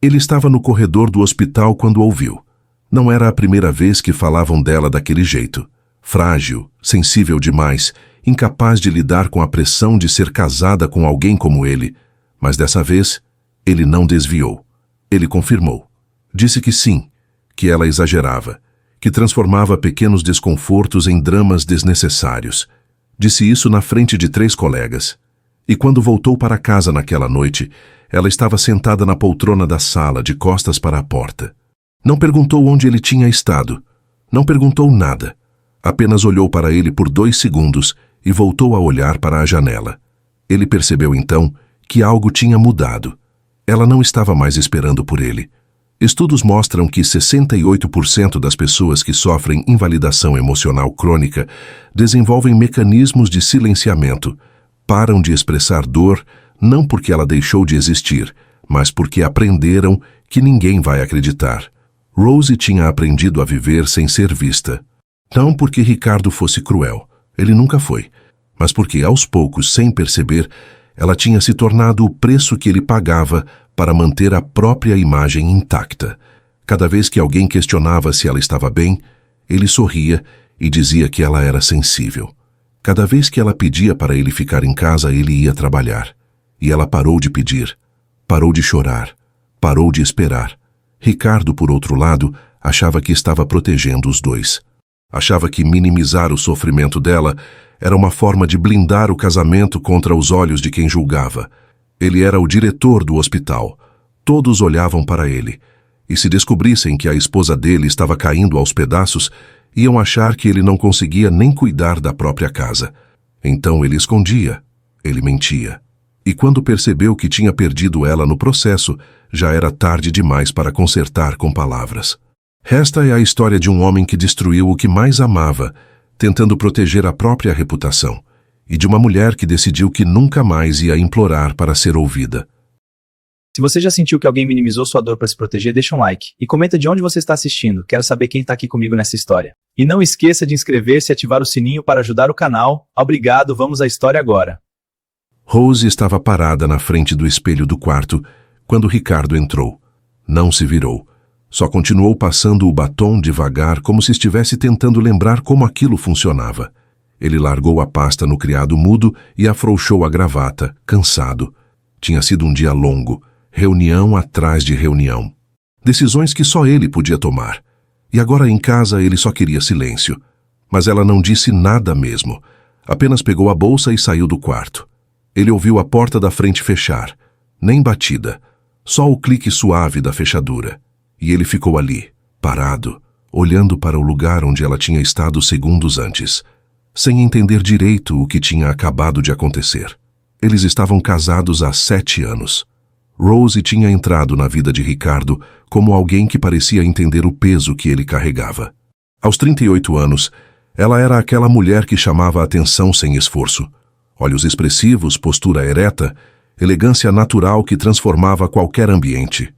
Ele estava no corredor do hospital quando ouviu. Não era a primeira vez que falavam dela daquele jeito. Frágil, sensível demais, incapaz de lidar com a pressão de ser casada com alguém como ele. Mas dessa vez, ele não desviou. Ele confirmou. Disse que sim, que ela exagerava, que transformava pequenos desconfortos em dramas desnecessários. Disse isso na frente de 3 colegas. E quando voltou para casa naquela noite, ela estava sentada na poltrona da sala, de costas para a porta. Não perguntou onde ele tinha estado. Não perguntou nada. Apenas olhou para ele por 2 segundos e voltou a olhar para a janela. Ele percebeu então que algo tinha mudado. Ela não estava mais esperando por ele. Estudos mostram que 68% das pessoas que sofrem invalidação emocional crônica desenvolvem mecanismos de silenciamento. Param de expressar dor não porque ela deixou de existir, mas porque aprenderam que ninguém vai acreditar. Rose tinha aprendido a viver sem ser vista. Não porque Ricardo fosse cruel, ele nunca foi, mas porque aos poucos, sem perceber, ela tinha se tornado o preço que ele pagava para manter a própria imagem intacta. Cada vez que alguém questionava se ela estava bem, ele sorria e dizia que ela era sensível. Cada vez que ela pedia para ele ficar em casa, ele ia trabalhar. E ela parou de pedir, parou de chorar, parou de esperar. Ricardo, por outro lado, achava que estava protegendo os dois. Achava que minimizar o sofrimento dela era uma forma de blindar o casamento contra os olhos de quem julgava. Ele era o diretor do hospital. Todos olhavam para ele. E se descobrissem que a esposa dele estava caindo aos pedaços, iam achar que ele não conseguia nem cuidar da própria casa. Então ele escondia, ele mentia. E quando percebeu que tinha perdido ela no processo, já era tarde demais para consertar com palavras. Esta é a história de um homem que destruiu o que mais amava, tentando proteger a própria reputação, e de uma mulher que decidiu que nunca mais ia implorar para ser ouvida. Se você já sentiu que alguém minimizou sua dor para se proteger, deixa um like e comenta de onde você está assistindo. Quero saber quem está aqui comigo nessa história. E não esqueça de inscrever-se e ativar o sininho para ajudar o canal. Obrigado, vamos à história agora. Rose estava parada na frente do espelho do quarto quando Ricardo entrou. Não se virou. Só continuou passando o batom devagar, como se estivesse tentando lembrar como aquilo funcionava. Ele largou a pasta no criado mudo e afrouxou a gravata, cansado. Tinha sido um dia longo, reunião atrás de reunião. Decisões que só ele podia tomar. E agora em casa ele só queria silêncio. Mas ela não disse nada mesmo. Apenas pegou a bolsa e saiu do quarto. Ele ouviu a porta da frente fechar. Nem batida. Só o clique suave da fechadura. E ele ficou ali, parado, olhando para o lugar onde ela tinha estado segundos antes, sem entender direito o que tinha acabado de acontecer. Eles estavam casados há 7 anos. Rose tinha entrado na vida de Ricardo como alguém que parecia entender o peso que ele carregava. Aos 38 anos, ela era aquela mulher que chamava a atenção sem esforço. Olhos expressivos, postura ereta, elegância natural que transformava qualquer ambiente.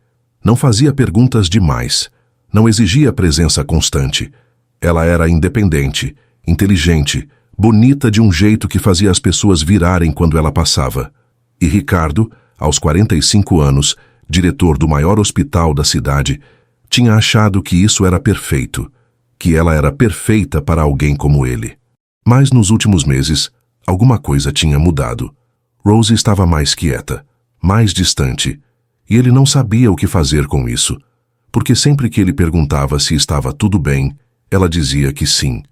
Não fazia perguntas demais, não exigia presença constante. Ela era independente, inteligente, bonita de um jeito que fazia as pessoas virarem quando ela passava. E Ricardo, aos 45 anos, diretor do maior hospital da cidade, tinha achado que isso era perfeito, que ela era perfeita para alguém como ele. Mas nos últimos meses, alguma coisa tinha mudado. Rose estava mais quieta, mais distante, e ele não sabia o que fazer com isso, porque sempre que ele perguntava se estava tudo bem, ela dizia que sim.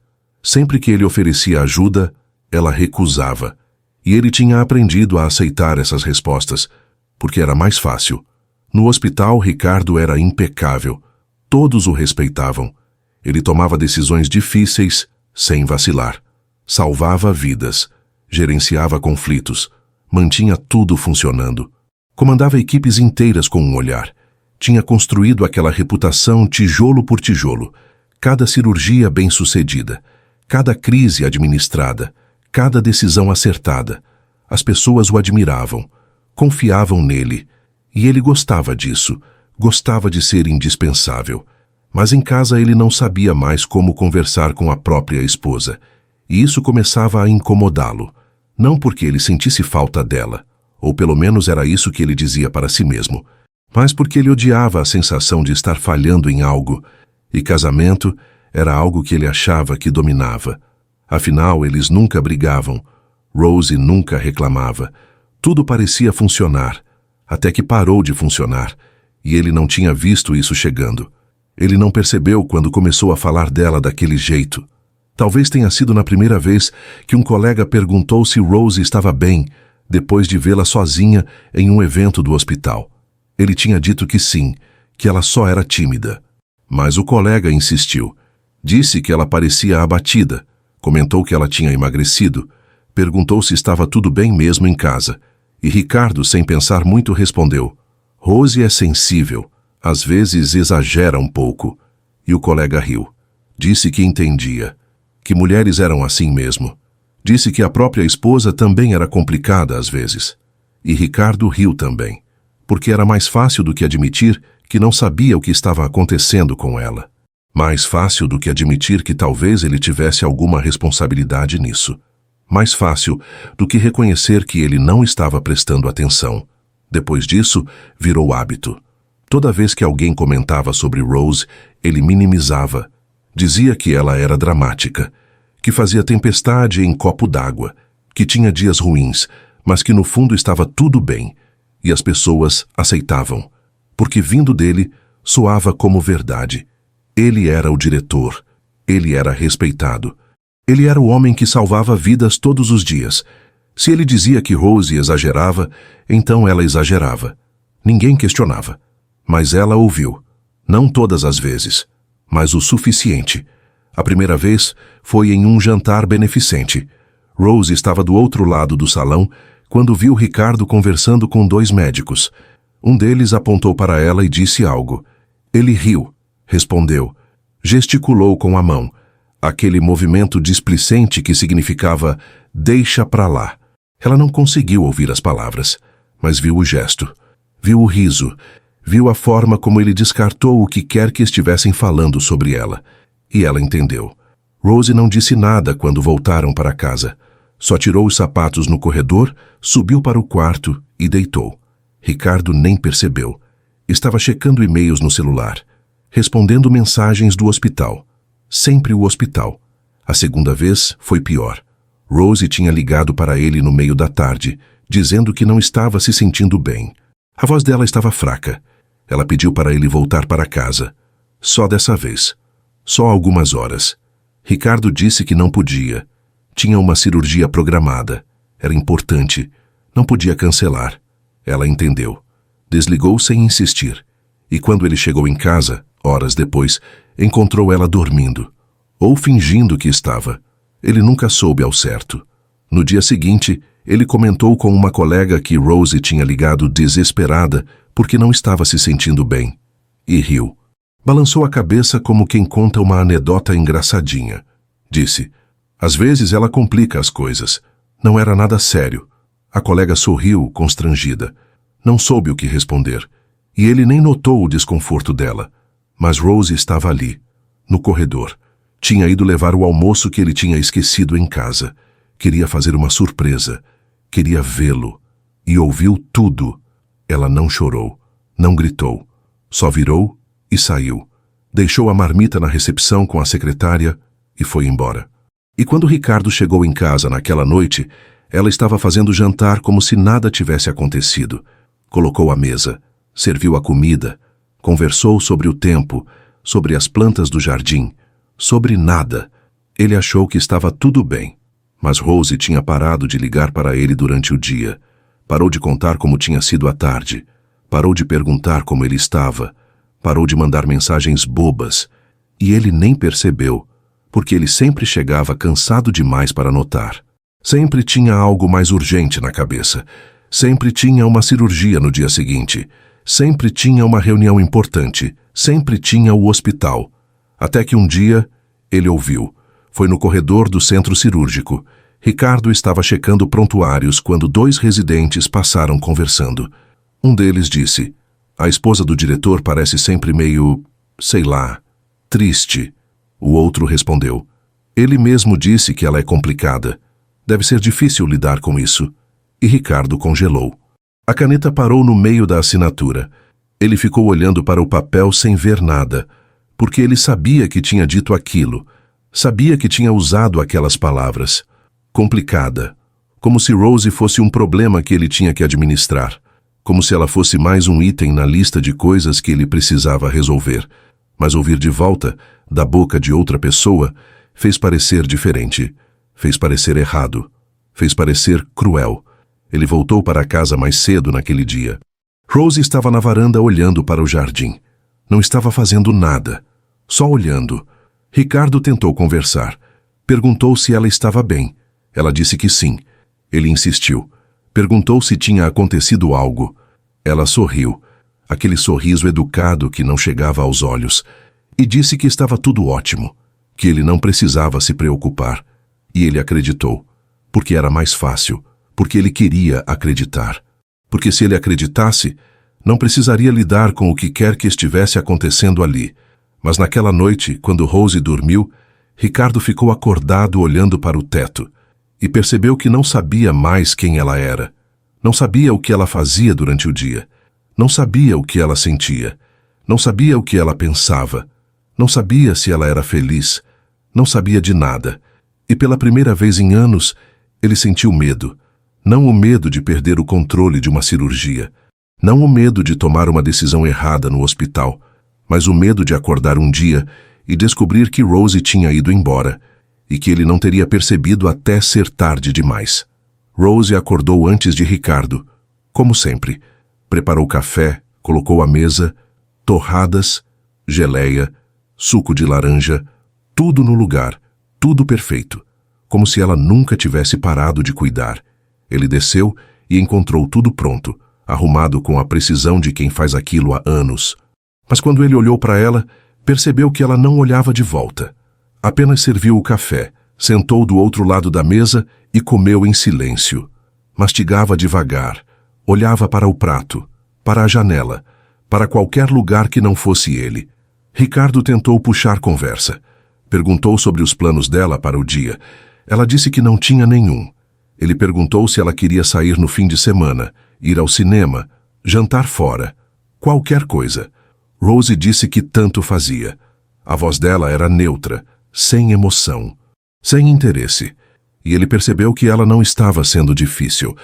Sempre que ele oferecia ajuda, ela recusava, e ele tinha aprendido a aceitar essas respostas, porque era mais fácil. No hospital, Ricardo era impecável. Todos o respeitavam. Ele tomava decisões difíceis, sem vacilar. Salvava vidas, gerenciava conflitos, mantinha tudo funcionando. Comandava equipes inteiras com um olhar. Tinha construído aquela reputação tijolo por tijolo. Cada cirurgia bem-sucedida, cada crise administrada, cada decisão acertada. As pessoas o admiravam, confiavam nele, e ele gostava disso, gostava de ser indispensável. Mas em casa ele não sabia mais como conversar com a própria esposa, e isso começava a incomodá-lo, não porque ele sentisse falta dela, ou pelo menos era isso que ele dizia para si mesmo. mas porque ele odiava a sensação de estar falhando em algo, e casamento era algo que ele achava que dominava. Afinal, eles nunca brigavam. Rose nunca reclamava. Tudo parecia funcionar, até que parou de funcionar, e ele não tinha visto isso chegando. Ele não percebeu quando começou a falar dela daquele jeito. Talvez tenha sido na primeira vez que um colega perguntou se Rose estava bem, depois de vê-la sozinha em um evento do hospital. Ele tinha dito que sim, que ela só era tímida. Mas o colega insistiu. Disse que ela parecia abatida, comentou que ela tinha emagrecido, perguntou se estava tudo bem mesmo em casa. E Ricardo, sem pensar muito, respondeu: Rose é sensível, às vezes exagera um pouco. E o colega riu. Disse que entendia, que mulheres eram assim mesmo. Disse que a própria esposa também era complicada às vezes. E Ricardo riu também, porque era mais fácil do que admitir que não sabia o que estava acontecendo com ela. Mais fácil do que admitir que talvez ele tivesse alguma responsabilidade nisso. Mais fácil do que reconhecer que ele não estava prestando atenção. Depois disso, virou hábito. Toda vez que alguém comentava sobre Rose, ele minimizava. Dizia que ela era dramática, que fazia tempestade em copo d'água, que tinha dias ruins, mas que no fundo estava tudo bem. E as pessoas aceitavam, porque vindo dele, soava como verdade. Ele era o diretor. Ele era respeitado. Ele era o homem que salvava vidas todos os dias. Se ele dizia que Rose exagerava, então ela exagerava. Ninguém questionava. Mas ela ouviu. Não todas as vezes, mas o suficiente. A primeira vez foi em um jantar beneficente. Rose estava do outro lado do salão quando viu Ricardo conversando com 2 médicos. Um deles apontou para ela e disse algo. Ele riu, respondeu, gesticulou com a mão. Aquele movimento displicente que significava deixa pra lá. Ela não conseguiu ouvir as palavras, mas viu o gesto, viu o riso, viu a forma como ele descartou o que quer que estivessem falando sobre ela. E ela entendeu. Rose não disse nada quando voltaram para casa. Só tirou os sapatos no corredor, subiu para o quarto e deitou. Ricardo nem percebeu. Estava checando e-mails no celular, respondendo mensagens do hospital. Sempre o hospital. A segunda vez foi pior. Rose tinha ligado para ele no meio da tarde, dizendo que não estava se sentindo bem. A voz dela estava fraca. Ela pediu para ele voltar para casa. Só dessa vez. Só algumas horas. Ricardo disse que não podia. Tinha uma cirurgia programada. Era importante. Não podia cancelar. Ela entendeu. Desligou sem insistir. E quando ele chegou em casa, horas depois, encontrou ela dormindo. Ou fingindo que estava. Ele nunca soube ao certo. No dia seguinte, ele comentou com uma colega que Rose tinha ligado desesperada porque não estava se sentindo bem. E riu. Balançou a cabeça como quem conta uma anedota engraçadinha. Disse, às vezes ela complica as coisas. Não era nada sério. A colega sorriu, constrangida. Não soube o que responder. E ele nem notou o desconforto dela. Mas Rose estava ali, no corredor. Tinha ido levar o almoço que ele tinha esquecido em casa. Queria fazer uma surpresa. Queria vê-lo. E ouviu tudo. Ela não chorou, não gritou. Só virou e saiu. Deixou a marmita na recepção com a secretária e foi embora. E quando Ricardo chegou em casa naquela noite, ela estava fazendo jantar como se nada tivesse acontecido. Colocou a mesa, serviu a comida, conversou sobre o tempo, sobre as plantas do jardim, sobre nada. Ele achou que estava tudo bem. Mas Rose tinha parado de ligar para ele durante o dia. Parou de contar como tinha sido a tarde. Parou de perguntar como ele estava. Parou de mandar mensagens bobas. E ele nem percebeu, porque ele sempre chegava cansado demais para notar. Sempre tinha algo mais urgente na cabeça. Sempre tinha uma cirurgia no dia seguinte. Sempre tinha uma reunião importante. Sempre tinha o hospital. Até que um dia, ele ouviu. Foi no corredor do centro cirúrgico. Ricardo estava checando prontuários quando 2 residentes passaram conversando. Um deles disse, a esposa do diretor parece sempre meio, sei lá, triste. O outro respondeu, ele mesmo disse que ela é complicada. Deve ser difícil lidar com isso. E Ricardo congelou. A caneta parou no meio da assinatura. Ele ficou olhando para o papel sem ver nada, porque ele sabia que tinha dito aquilo, sabia que tinha usado aquelas palavras. Complicada, como se Rose fosse um problema que ele tinha que administrar, como se ela fosse mais um item na lista de coisas que ele precisava resolver. Mas ouvir de volta, da boca de outra pessoa, fez parecer diferente, fez parecer errado, fez parecer cruel. Ele voltou para casa mais cedo naquele dia. Rose estava na varanda olhando para o jardim. Não estava fazendo nada, só olhando. Ricardo tentou conversar. Perguntou se ela estava bem. Ela disse que sim. Ele insistiu. Perguntou se tinha acontecido algo. Ela sorriu, aquele sorriso educado que não chegava aos olhos, e disse que estava tudo ótimo, que ele não precisava se preocupar. E ele acreditou, porque era mais fácil, porque ele queria acreditar. Porque se ele acreditasse, não precisaria lidar com o que quer que estivesse acontecendo ali. Mas naquela noite, quando Rose dormiu, Ricardo ficou acordado olhando para o teto e percebeu que não sabia mais quem ela era. Não sabia o que ela fazia durante o dia. Não sabia o que ela sentia. Não sabia o que ela pensava. Não sabia se ela era feliz. Não sabia de nada. E pela primeira vez em anos, ele sentiu medo. Não o medo de perder o controle de uma cirurgia. Não o medo de tomar uma decisão errada no hospital, mas o medo de acordar um dia e descobrir que Rose tinha ido embora e que ele não teria percebido até ser tarde demais. Rose acordou antes de Ricardo, como sempre. Preparou café, colocou à mesa, torradas, geleia, suco de laranja, tudo no lugar, tudo perfeito, como se ela nunca tivesse parado de cuidar. Ele desceu e encontrou tudo pronto, arrumado com a precisão de quem faz aquilo há anos. Mas quando ele olhou para ela, percebeu que ela não olhava de volta. Apenas serviu o café, sentou do outro lado da mesa e comeu em silêncio. Mastigava devagar, olhava para o prato, para a janela, para qualquer lugar que não fosse ele. Ricardo tentou puxar conversa. Perguntou sobre os planos dela para o dia. Ela disse que não tinha nenhum. Ele perguntou se ela queria sair no fim de semana, ir ao cinema, jantar fora, qualquer coisa. Rose disse que tanto fazia. A voz dela era neutra, sem emoção, sem interesse. E ele percebeu que ela não estava sendo difícil.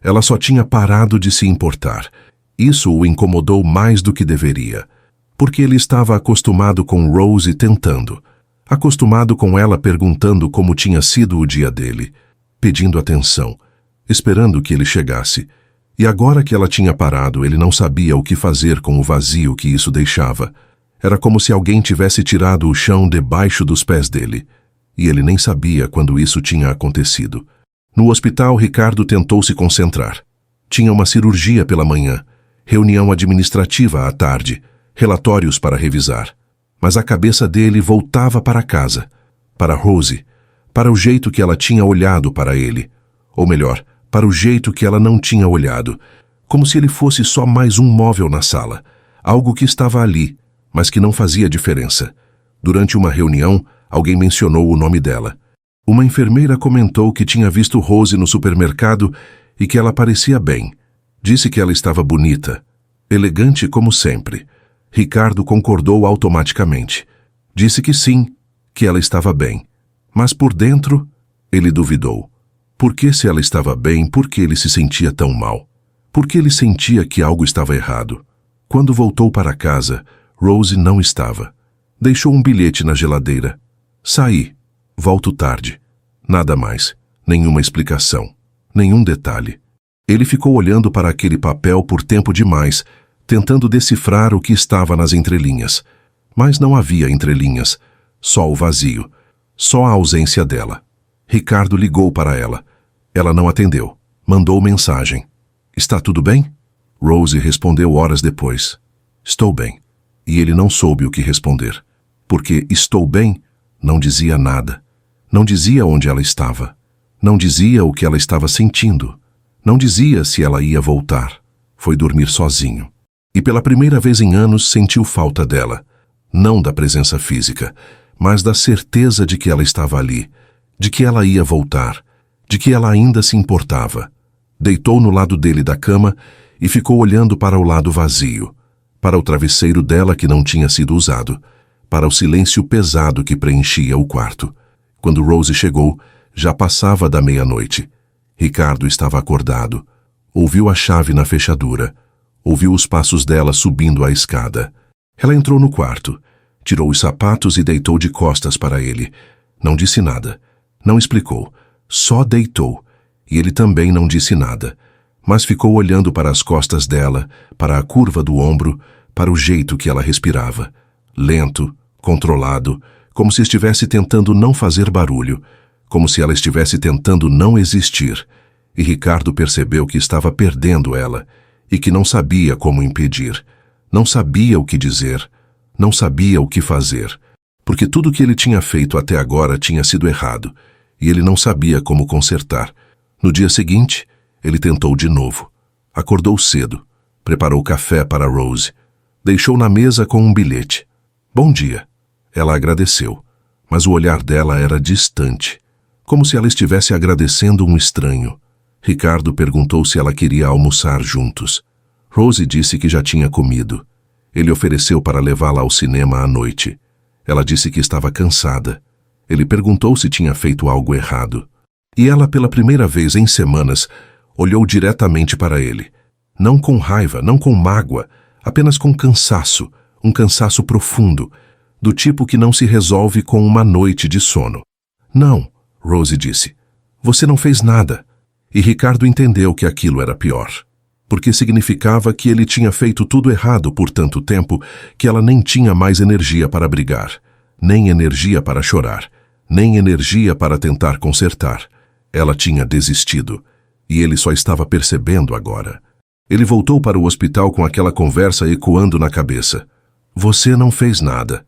Ela só tinha parado de se importar. Isso o incomodou mais do que deveria. Porque ele estava acostumado com Rose tentando. Acostumado com ela perguntando como tinha sido o dia dele. Pedindo atenção. Esperando que ele chegasse. E agora que ela tinha parado, ele não sabia o que fazer com o vazio que isso deixava. Era como se alguém tivesse tirado o chão debaixo dos pés dele. E ele nem sabia quando isso tinha acontecido. No hospital, Ricardo tentou se concentrar. Tinha uma cirurgia pela manhã, reunião administrativa à tarde, relatórios para revisar. Mas a cabeça dele voltava para casa, para Rose, para o jeito que ela tinha olhado para ele. Ou melhor, para o jeito que ela não tinha olhado, como se ele fosse só mais um móvel na sala, algo que estava ali, mas que não fazia diferença. Durante uma reunião, alguém mencionou o nome dela. Uma enfermeira comentou que tinha visto Rose no supermercado e que ela parecia bem. Disse que ela estava bonita, elegante como sempre. Ricardo concordou automaticamente. Disse que sim, que ela estava bem. Mas por dentro, ele duvidou. Por que se ela estava bem, por que ele se sentia tão mal? Por que ele sentia que algo estava errado? Quando voltou para casa, Rose não estava. Deixou um bilhete na geladeira. Saí. Volto tarde. Nada mais. Nenhuma explicação. Nenhum detalhe. Ele ficou olhando para aquele papel por tempo demais, tentando decifrar o que estava nas entrelinhas. Mas não havia entrelinhas. Só o vazio. Só a ausência dela. Ricardo ligou para ela. Ela não atendeu. Mandou mensagem. Está tudo bem? Rose respondeu horas depois. Estou bem. E ele não soube o que responder. Porque estou bem não dizia nada. Não dizia onde ela estava. Não dizia o que ela estava sentindo. Não dizia se ela ia voltar. Foi dormir sozinho. E pela primeira vez em anos sentiu falta dela. Não da presença física, mas da certeza de que ela estava ali, de que ela ia voltar, de que ela ainda se importava. Deitou no lado dele da cama e ficou olhando para o lado vazio. para o travesseiro dela que não tinha sido usado, para o silêncio pesado que preenchia o quarto. Quando Rose chegou, já passava da meia-noite. Ricardo estava acordado. Ouviu a chave na fechadura. Ouviu os passos dela subindo a escada. Ela entrou no quarto, tirou os sapatos e deitou de costas para ele. Não disse nada. Não explicou. Só deitou. E ele também não disse nada, mas ficou olhando para as costas dela, para a curva do ombro, para o jeito que ela respirava. Lento, controlado, como se estivesse tentando não fazer barulho, como se ela estivesse tentando não existir. E Ricardo percebeu que estava perdendo ela e que não sabia como impedir. Não sabia o que dizer. Não sabia o que fazer. Porque tudo o que ele tinha feito até agora tinha sido errado e ele não sabia como consertar. No dia seguinte, ele tentou de novo. Acordou cedo. Preparou café para Rose. Deixou na mesa com um bilhete. Bom dia. Ela agradeceu, mas o olhar dela era distante, como se ela estivesse agradecendo um estranho. Ricardo perguntou se ela queria almoçar juntos. Rose disse que já tinha comido. Ele ofereceu para levá-la ao cinema à noite. Ela disse que estava cansada. Ele perguntou se tinha feito algo errado. E ela, pela primeira vez em semanas, olhou diretamente para ele. Não com raiva, não com mágoa, apenas com cansaço, um cansaço profundo, do tipo que não se resolve com uma noite de sono. Não, Rose disse. Você não fez nada. E Ricardo entendeu que aquilo era pior, porque significava que ele tinha feito tudo errado por tanto tempo que ela nem tinha mais energia para brigar, nem energia para chorar, nem energia para tentar consertar. Ela tinha desistido, e ele só estava percebendo agora. Ele voltou para o hospital com aquela conversa ecoando na cabeça. Você não fez nada.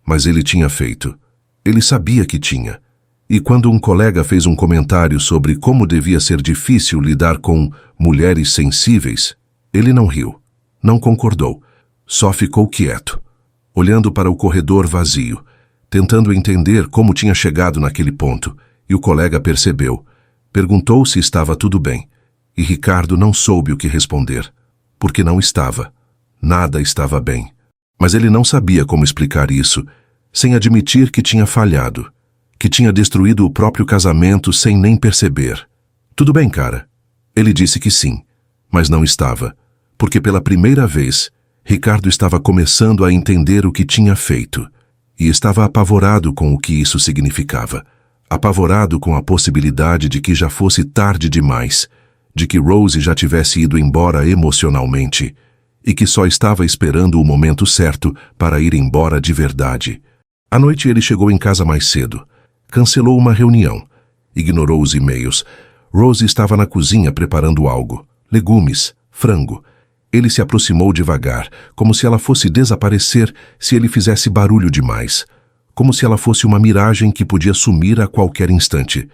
Mas ele tinha feito. Ele sabia que tinha. E quando um colega fez um comentário sobre como devia ser difícil lidar com mulheres sensíveis, ele não riu, não concordou, só ficou quieto, olhando para o corredor vazio, tentando entender como tinha chegado naquele ponto, e o colega percebeu. Perguntou se estava tudo bem, e Ricardo não soube o que responder, porque não estava. Nada estava bem. Mas ele não sabia como explicar isso, sem admitir que tinha falhado, que tinha destruído o próprio casamento sem nem perceber. Tudo bem, cara. Ele disse que sim, mas não estava, porque pela primeira vez, Ricardo estava começando a entender o que tinha feito, e estava apavorado com o que isso significava, apavorado com a possibilidade de que já fosse tarde demais, de que Rose já tivesse ido embora emocionalmente, e que só estava esperando o momento certo para ir embora de verdade. À noite ele chegou em casa mais cedo. Cancelou uma reunião. Ignorou os e-mails. Rose estava na cozinha preparando algo. Legumes, frango. Ele se aproximou devagar, como se ela fosse desaparecer se ele fizesse barulho demais. Como se ela fosse uma miragem que podia sumir a qualquer instante.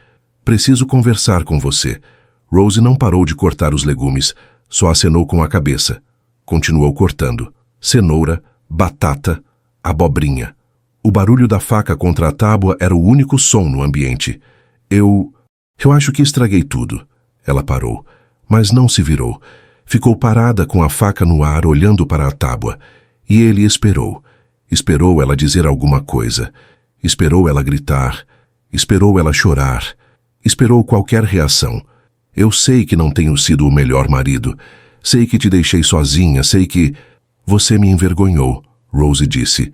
Preciso conversar com você. Rose não parou de cortar os legumes, só acenou com a cabeça. Continuou cortando. Cenoura, batata, abobrinha. O barulho da faca contra a tábua era o único som no ambiente. Eu acho que estraguei tudo. Ela parou, mas não se virou. Ficou parada com a faca no ar, olhando para a tábua. E ele esperou. Esperou ela dizer alguma coisa. Esperou ela gritar. Esperou ela chorar. Esperou qualquer reação. Eu sei que não tenho sido o melhor marido. Sei que te deixei sozinha, sei que... Você me envergonhou, Rose disse.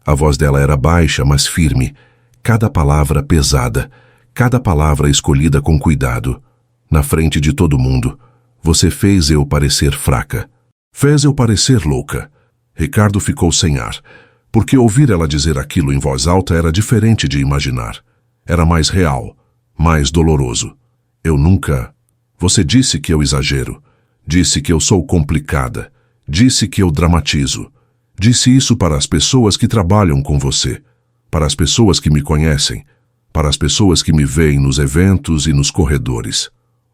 A voz dela era baixa, mas firme. Cada palavra pesada. Cada palavra escolhida com cuidado. Na frente de todo mundo. Você fez eu parecer fraca. Fez eu parecer louca. Ricardo ficou sem ar, porque ouvir ela dizer aquilo em voz alta era diferente de imaginar. Era mais real, mais doloroso. Eu nunca... Você disse que eu exagero. Disse que eu sou complicada. Disse que eu dramatizo. Disse isso para as pessoas que trabalham com você, para as pessoas que me conhecem, para as pessoas que me veem nos eventos e nos corredores.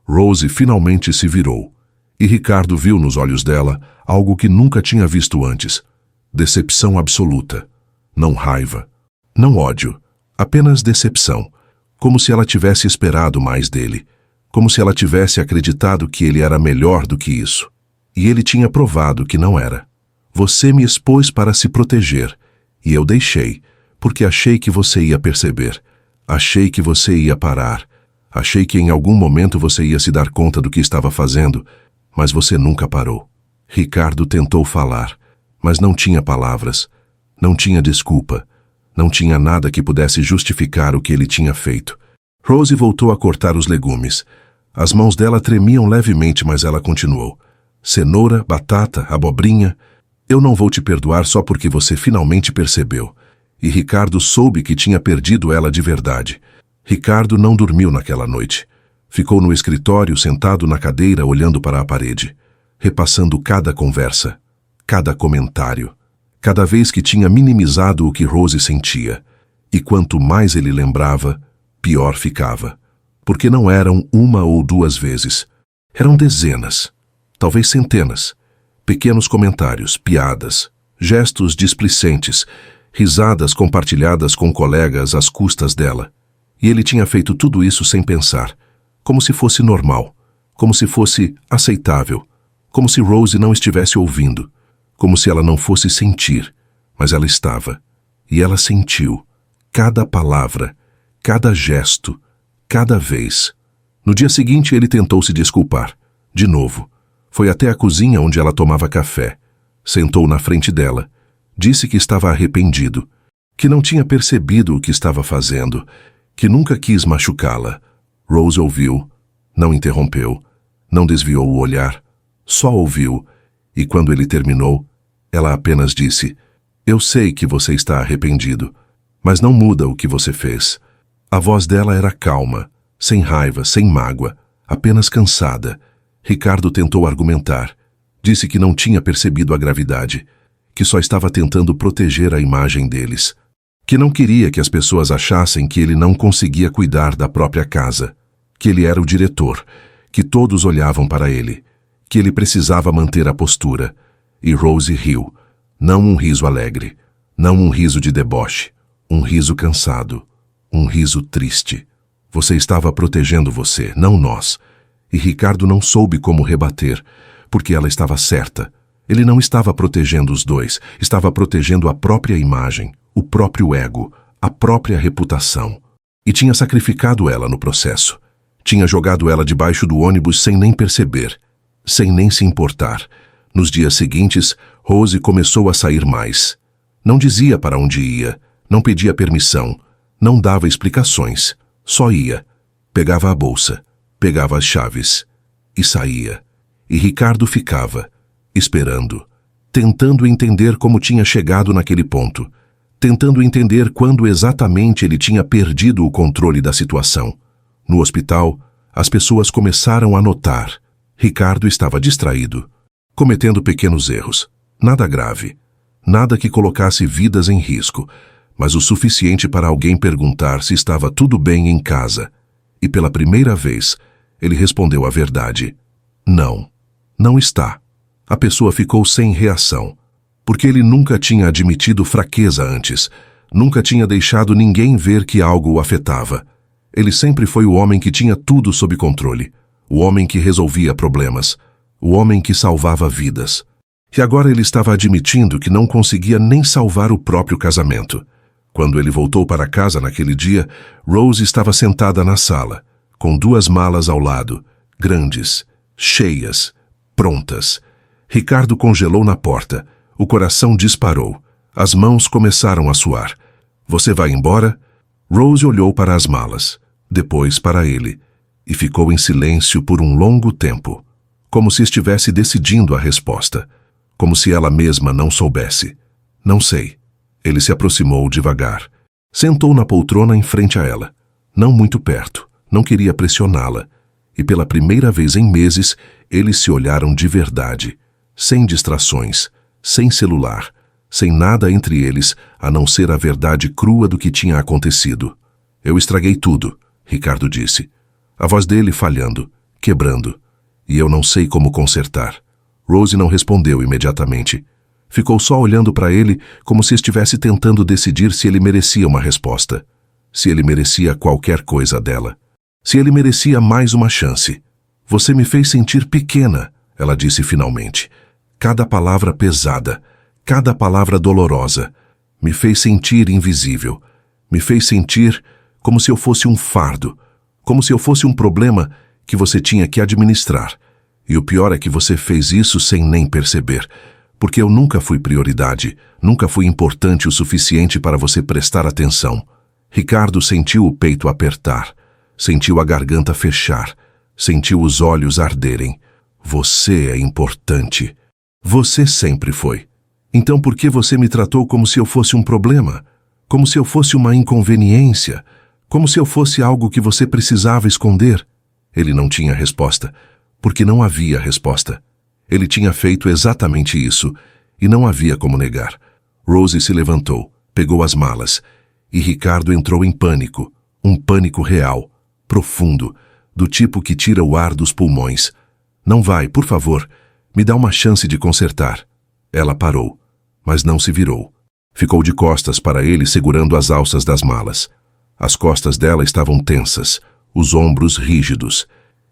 Rose finalmente se virou, e Ricardo viu nos olhos dela algo que nunca tinha visto antes. Decepção absoluta. Não raiva. Não ódio. Apenas decepção. Como se ela tivesse esperado mais dele. Como se ela tivesse acreditado que ele era melhor do que isso. E ele tinha provado que não era. Você me expôs para se proteger, e eu deixei, porque achei que você ia perceber. Achei que você ia parar. Achei que em algum momento você ia se dar conta do que estava fazendo, mas você nunca parou. Ricardo tentou falar, mas não tinha palavras, não tinha desculpa, não tinha nada que pudesse justificar o que ele tinha feito. Rose voltou a cortar os legumes. As mãos dela tremiam levemente, mas ela continuou. Cenoura, batata, abobrinha. Eu não vou te perdoar só porque você finalmente percebeu. E Ricardo soube que tinha perdido ela de verdade. Ricardo não dormiu naquela noite. Ficou no escritório, sentado na cadeira, olhando para a parede, repassando cada conversa, cada comentário, cada vez que tinha minimizado o que Rose sentia. E quanto mais ele lembrava, pior ficava. Porque não eram uma ou duas vezes. Eram dezenas, talvez centenas. Pequenos comentários, piadas, gestos displicentes, risadas compartilhadas com colegas às custas dela. E ele tinha feito tudo isso sem pensar, como se fosse normal, como se fosse aceitável, como se Rose não estivesse ouvindo, como se ela não fosse sentir, mas ela estava. E ela sentiu cada palavra, cada gesto, cada vez. No dia seguinte ele tentou se desculpar, de novo. Foi até a cozinha onde ela tomava café. Sentou na frente dela. Disse que estava arrependido, que não tinha percebido o que estava fazendo, que nunca quis machucá-la. Rose ouviu, não interrompeu, não desviou o olhar, só ouviu, e quando ele terminou, ela apenas disse: Eu sei que você está arrependido, mas não muda o que você fez. A voz dela era calma, sem raiva, sem mágoa, apenas cansada. Ricardo tentou argumentar. Disse que não tinha percebido a gravidade, que só estava tentando proteger a imagem deles, que não queria que as pessoas achassem que ele não conseguia cuidar da própria casa, que ele era o diretor, que todos olhavam para ele, que ele precisava manter a postura. E Rose riu, não um riso alegre, não um riso de deboche, um riso cansado, um riso triste. Você estava protegendo você, não nós. E Ricardo não soube como rebater, porque ela estava certa. Ele não estava protegendo os dois, estava protegendo a própria imagem, o próprio ego, a própria reputação. E tinha sacrificado ela no processo. Tinha jogado ela debaixo do ônibus sem nem perceber, sem nem se importar. Nos dias seguintes, Rose começou a sair mais. Não dizia para onde ia, não pedia permissão, não dava explicações, só ia. Pegava a bolsa, pegava as chaves e saía. E Ricardo ficava, esperando, tentando entender como tinha chegado naquele ponto, tentando entender quando exatamente ele tinha perdido o controle da situação. No hospital, as pessoas começaram a notar. Ricardo estava distraído, cometendo pequenos erros, nada grave, nada que colocasse vidas em risco, mas o suficiente para alguém perguntar se estava tudo bem em casa. E pela primeira vez, ele respondeu a verdade. Não, não está. A pessoa ficou sem reação, porque ele nunca tinha admitido fraqueza antes, nunca tinha deixado ninguém ver que algo o afetava. Ele sempre foi o homem que tinha tudo sob controle, o homem que resolvia problemas, o homem que salvava vidas. E agora ele estava admitindo que não conseguia nem salvar o próprio casamento. Quando ele voltou para casa naquele dia, Rose estava sentada na sala, com 2 malas ao lado, grandes, cheias, prontas. Ricardo congelou na porta, o coração disparou, as mãos começaram a suar. Você vai embora? Rose olhou para as malas, depois para ele, e ficou em silêncio por um longo tempo, como se estivesse decidindo a resposta, como se ela mesma não soubesse. Não sei. Ele se aproximou devagar. Sentou na poltrona em frente a ela, não muito perto, não queria pressioná-la. E pela primeira vez em meses, eles se olharam de verdade, sem distrações, sem celular, sem nada entre eles, a não ser a verdade crua do que tinha acontecido. Eu estraguei tudo, Ricardo disse. A voz dele falhando, quebrando. E eu não sei como consertar. Rose não respondeu imediatamente. Ficou só olhando para ele como se estivesse tentando decidir se ele merecia uma resposta, se ele merecia qualquer coisa dela, se ele merecia mais uma chance. Você me fez sentir pequena, ela disse finalmente. Cada palavra pesada, Cada palavra dolorosa me fez sentir invisível. Me fez sentir como se eu fosse um fardo, como se eu fosse um problema que você tinha que administrar. E o pior é que você fez isso sem nem perceber, porque eu nunca fui prioridade, nunca fui importante o suficiente para você prestar atenção. Ricardo sentiu o peito apertar, sentiu a garganta fechar, sentiu os olhos arderem. Você é importante. Você sempre foi. Então por que você me tratou como se eu fosse um problema? Como se eu fosse uma inconveniência? Como se eu fosse algo que você precisava esconder? Ele não tinha resposta, porque não havia resposta. Ele tinha feito exatamente isso, e não havia como negar. Rose se levantou, pegou as malas, e Ricardo entrou em pânico, um pânico real, profundo, do tipo que tira o ar dos pulmões. Não vai, por favor, me dá uma chance de consertar. Ela parou, mas não se virou. Ficou de costas para ele segurando as alças das malas. As costas dela estavam tensas, os ombros rígidos.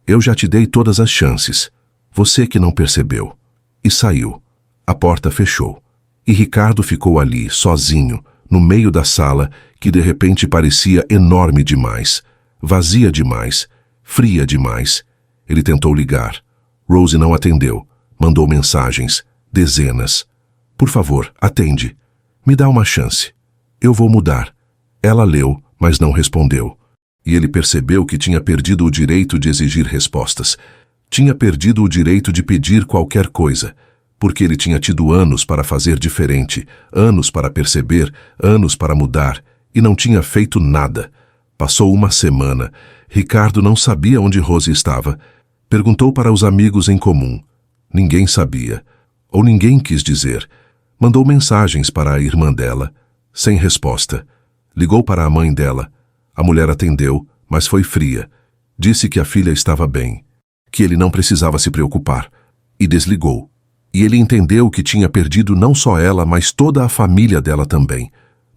Eu já te dei todas as chances. Você que não percebeu. E saiu. A porta fechou. E Ricardo ficou ali, sozinho, no meio da sala, que de repente parecia enorme demais, vazia demais, fria demais. Ele tentou ligar. Rose não atendeu. Mandou mensagens, dezenas. Por favor, atende. Me dá uma chance. Eu vou mudar. Ela leu, mas não respondeu. E ele percebeu que tinha perdido o direito de exigir respostas. Tinha perdido o direito de pedir qualquer coisa, porque ele tinha tido anos para fazer diferente, anos para perceber, anos para mudar, e não tinha feito nada. Passou uma semana. Ricardo não sabia onde Rose estava. Perguntou para os amigos em comum. Ninguém sabia. Ou ninguém quis dizer. Mandou mensagens para a irmã dela, sem resposta. Ligou para a mãe dela. A mulher atendeu, mas foi fria. Disse que a filha estava bem, que ele não precisava se preocupar. E desligou. E ele entendeu que tinha perdido não só ela, mas toda a família dela também.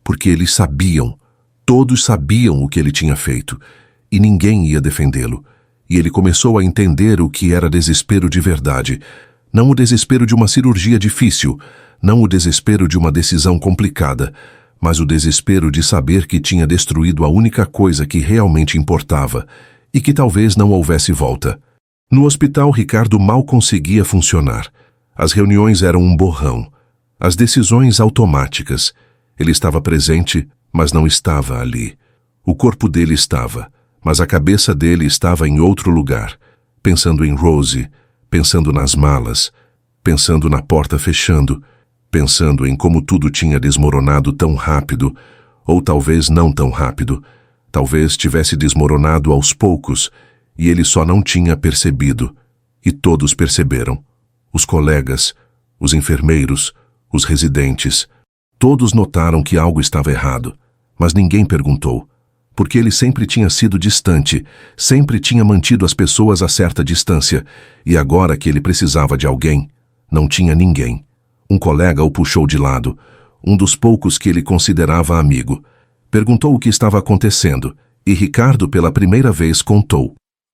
Porque eles sabiam, todos sabiam o que ele tinha feito, e ninguém ia defendê-lo. E ele começou a entender o que era desespero de verdade. Não o desespero de uma cirurgia difícil, não o desespero de uma decisão complicada, mas o desespero de saber que tinha destruído a única coisa que realmente importava, e que talvez não houvesse volta. No hospital, Ricardo mal conseguia funcionar. As reuniões eram um borrão. As decisões automáticas. Ele estava presente, mas não estava ali. O corpo dele estava, mas a cabeça dele estava em outro lugar, pensando em Rose, pensando nas malas, pensando na porta fechando, pensando em como tudo tinha desmoronado tão rápido, ou talvez não tão rápido, talvez tivesse desmoronado aos poucos, e ele só não tinha percebido. E todos perceberam. Os colegas, os enfermeiros, os residentes, todos notaram que algo estava errado, mas ninguém perguntou, porque ele sempre tinha sido distante, sempre tinha mantido as pessoas a certa distância, e agora que ele precisava de alguém, não tinha ninguém. Um colega o puxou de lado, um dos poucos que ele considerava amigo. Perguntou o que estava acontecendo, e Ricardo pela primeira vez contou.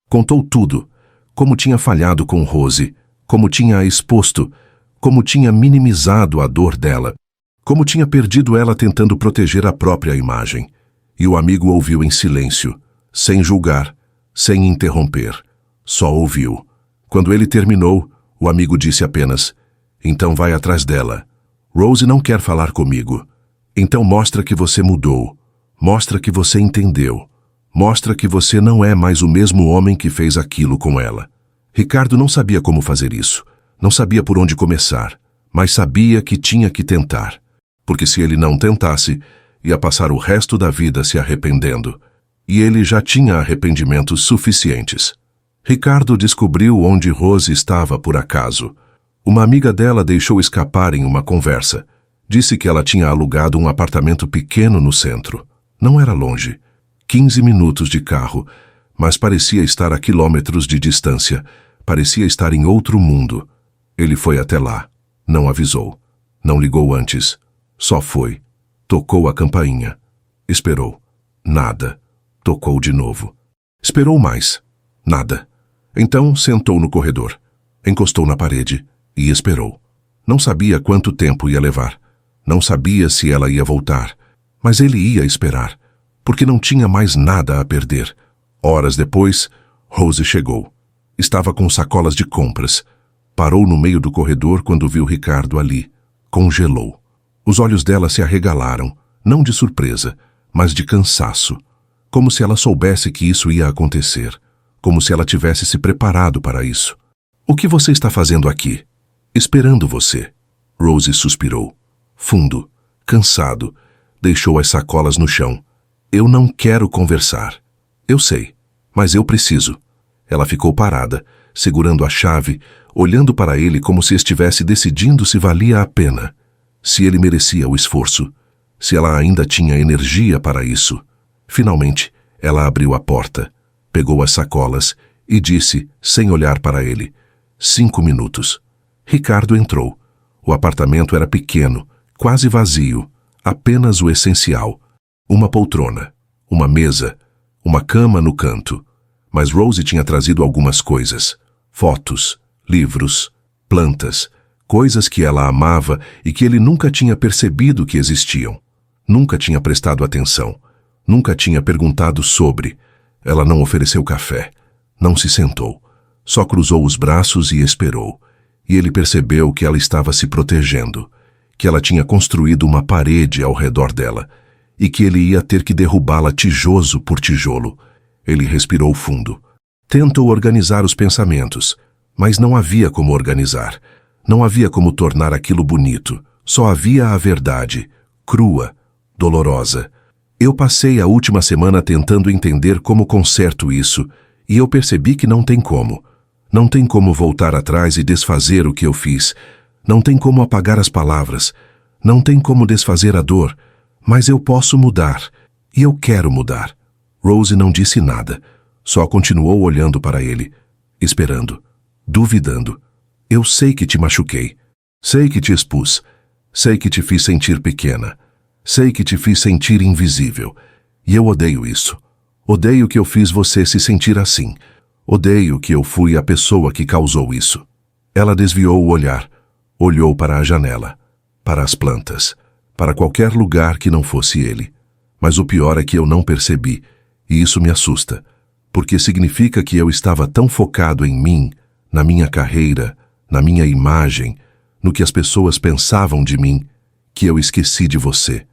Contou tudo, como tinha falhado com Rose, como tinha a exposto, como tinha minimizado a dor dela, como tinha perdido ela tentando proteger a própria imagem. E o amigo ouviu em silêncio, sem julgar, sem interromper. Só ouviu. Quando ele terminou, o amigo disse apenas: "Então vai atrás dela. Rose não quer falar comigo. Então mostra que você mudou. Mostra que você entendeu. Mostra que você não é mais o mesmo homem que fez aquilo com ela." Ricardo não sabia como fazer isso. Não sabia por onde começar, mas sabia que tinha que tentar. Porque se ele não tentasse, ia passar o resto da vida se arrependendo. E ele já tinha arrependimentos suficientes. Ricardo descobriu onde Rose estava por acaso. Uma amiga dela deixou escapar em uma conversa. Disse que ela tinha alugado um apartamento pequeno no centro. Não era longe. 15 minutos de carro, mas parecia estar a quilômetros de distância. Parecia estar em outro mundo. Ele foi até lá. Não avisou. Não ligou antes. Só foi. Tocou a campainha. Esperou. Nada. Tocou de novo. Esperou mais. Nada. Então sentou no corredor. Encostou na parede e esperou. Não sabia quanto tempo ia levar. Não sabia se ela ia voltar. Mas ele ia esperar, porque não tinha mais nada a perder. Horas depois, Rose chegou. Estava com sacolas de compras. Parou no meio do corredor quando viu Ricardo ali. Congelou. Os olhos dela se arregalaram, não de surpresa, mas de cansaço. Como se ela soubesse que isso ia acontecer. Como se ela tivesse se preparado para isso. O que você está fazendo aqui? Esperando você. Rose suspirou. Fundo, cansado, deixou as sacolas no chão. Eu não quero conversar. Eu sei, mas eu preciso. Ela ficou parada, segurando a chave, olhando para ele como se estivesse decidindo se valia a pena. Se ele merecia o esforço. Se ela ainda tinha energia para isso. Finalmente, ela abriu a porta, pegou as sacolas e disse, sem olhar para ele, 5 minutos. Ricardo entrou. O apartamento era pequeno, quase vazio, apenas o essencial. Uma poltrona, uma mesa, uma cama no canto. Mas Rose tinha trazido algumas coisas. Fotos, livros, plantas, coisas que ela amava e que ele nunca tinha percebido que existiam. Nunca tinha prestado atenção. Nunca tinha perguntado sobre. Ela não ofereceu café. Não se sentou. Só cruzou os braços e esperou. E ele percebeu que ela estava se protegendo. Que ela tinha construído uma parede ao redor dela. E que ele ia ter que derrubá-la tijolo por tijolo. Ele respirou fundo. Tentou organizar os pensamentos. Mas não havia como organizar. Não havia como tornar aquilo bonito. Só havia a verdade. Crua. Dolorosa. Eu passei a última semana tentando entender como conserto isso, e eu percebi que não tem como. Não tem como voltar atrás e desfazer o que eu fiz. Não tem como apagar as palavras. Não tem como desfazer a dor. Mas eu posso mudar. E eu quero mudar. Rose não disse nada. Só continuou olhando para ele. Esperando. Duvidando. Eu sei que te machuquei. Sei que te expus. Sei que te fiz sentir pequena. Sei que te fiz sentir invisível. E eu odeio isso. Odeio que eu fiz você se sentir assim. Odeio que eu fui a pessoa que causou isso. Ela desviou o olhar. Olhou para a janela. Para as plantas. Para qualquer lugar que não fosse ele. Mas o pior é que eu não percebi. E isso me assusta. Porque significa que eu estava tão focado em mim, na minha carreira, na minha imagem, no que as pessoas pensavam de mim, que eu esqueci de você.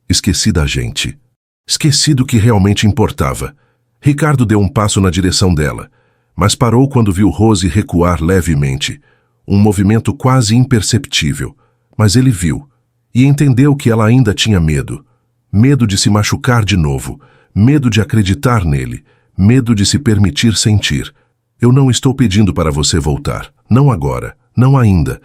Esqueci da gente. Esqueci do que realmente importava. Ricardo deu um passo na direção dela, mas parou quando viu Rose recuar levemente. Um movimento quase imperceptível. Mas ele viu. E entendeu que ela ainda tinha medo. Medo de se machucar de novo. Medo de acreditar nele. Medo de se permitir sentir. Eu não estou pedindo para você voltar. Não agora. Não ainda.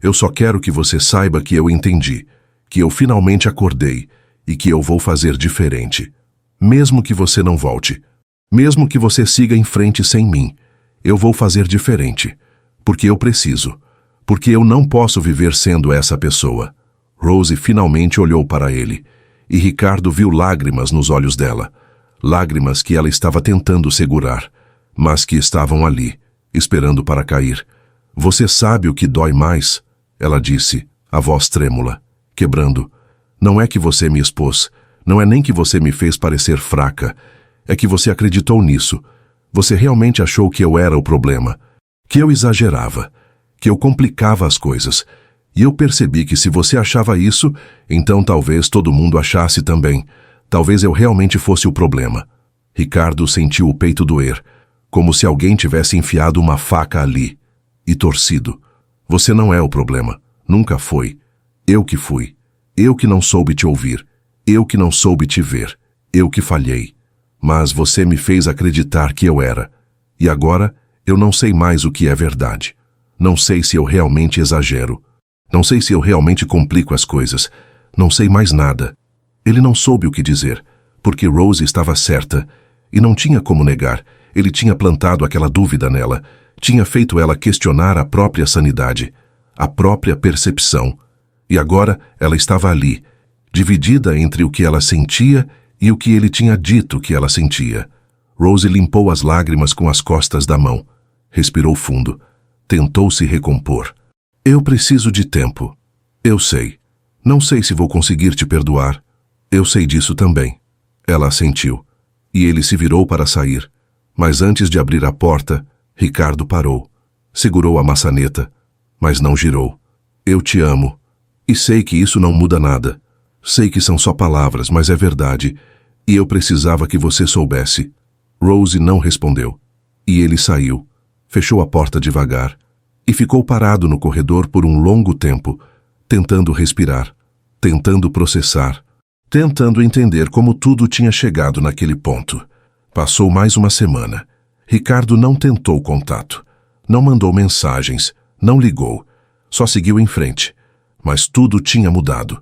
Eu só quero que você saiba que eu entendi. Que eu finalmente acordei. E que eu vou fazer diferente. Mesmo que você não volte. Mesmo que você siga em frente sem mim. Eu vou fazer diferente. Porque eu preciso. Porque eu não posso viver sendo essa pessoa. Rose finalmente olhou para ele. E Ricardo viu lágrimas nos olhos dela. Lágrimas que ela estava tentando segurar. Mas que estavam ali, esperando para cair. Você sabe o que dói mais? Ela disse, a voz trêmula, quebrando. Não é que você me expôs, não é nem que você me fez parecer fraca, é que você acreditou nisso. Você realmente achou que eu era o problema, que eu exagerava, que eu complicava as coisas. E eu percebi que se você achava isso, então talvez todo mundo achasse também. Talvez eu realmente fosse o problema. Ricardo sentiu o peito doer, como se alguém tivesse enfiado uma faca ali, e torcido. Você não é o problema, nunca foi. Eu que fui. Eu que não soube te ouvir. Eu que não soube te ver. Eu que falhei. Mas você me fez acreditar que eu era. E agora, eu não sei mais o que é verdade. Não sei se eu realmente exagero. Não sei se eu realmente complico as coisas. Não sei mais nada. Ele não soube o que dizer, porque Rose estava certa. E não tinha como negar. Ele tinha plantado aquela dúvida nela. Tinha feito ela questionar a própria sanidade. A própria percepção. E agora ela estava ali, dividida entre o que ela sentia e o que ele tinha dito que ela sentia. Rose limpou as lágrimas com as costas da mão. Respirou fundo. Tentou se recompor. Eu preciso de tempo. Eu sei. Não sei se vou conseguir te perdoar. Eu sei disso também. Ela assentiu. E ele se virou para sair. Mas antes de abrir a porta, Ricardo parou. Segurou a maçaneta, mas não girou. Eu te amo. E sei que isso não muda nada. Sei que são só palavras, mas é verdade. E eu precisava que você soubesse. Rose não respondeu. E ele saiu. Fechou a porta devagar. E ficou parado no corredor por um longo tempo, tentando respirar, tentando processar, tentando entender como tudo tinha chegado naquele ponto. Passou mais uma semana. Ricardo não tentou contato. Não mandou mensagens. Não ligou. Só seguiu em frente. Mas tudo tinha mudado.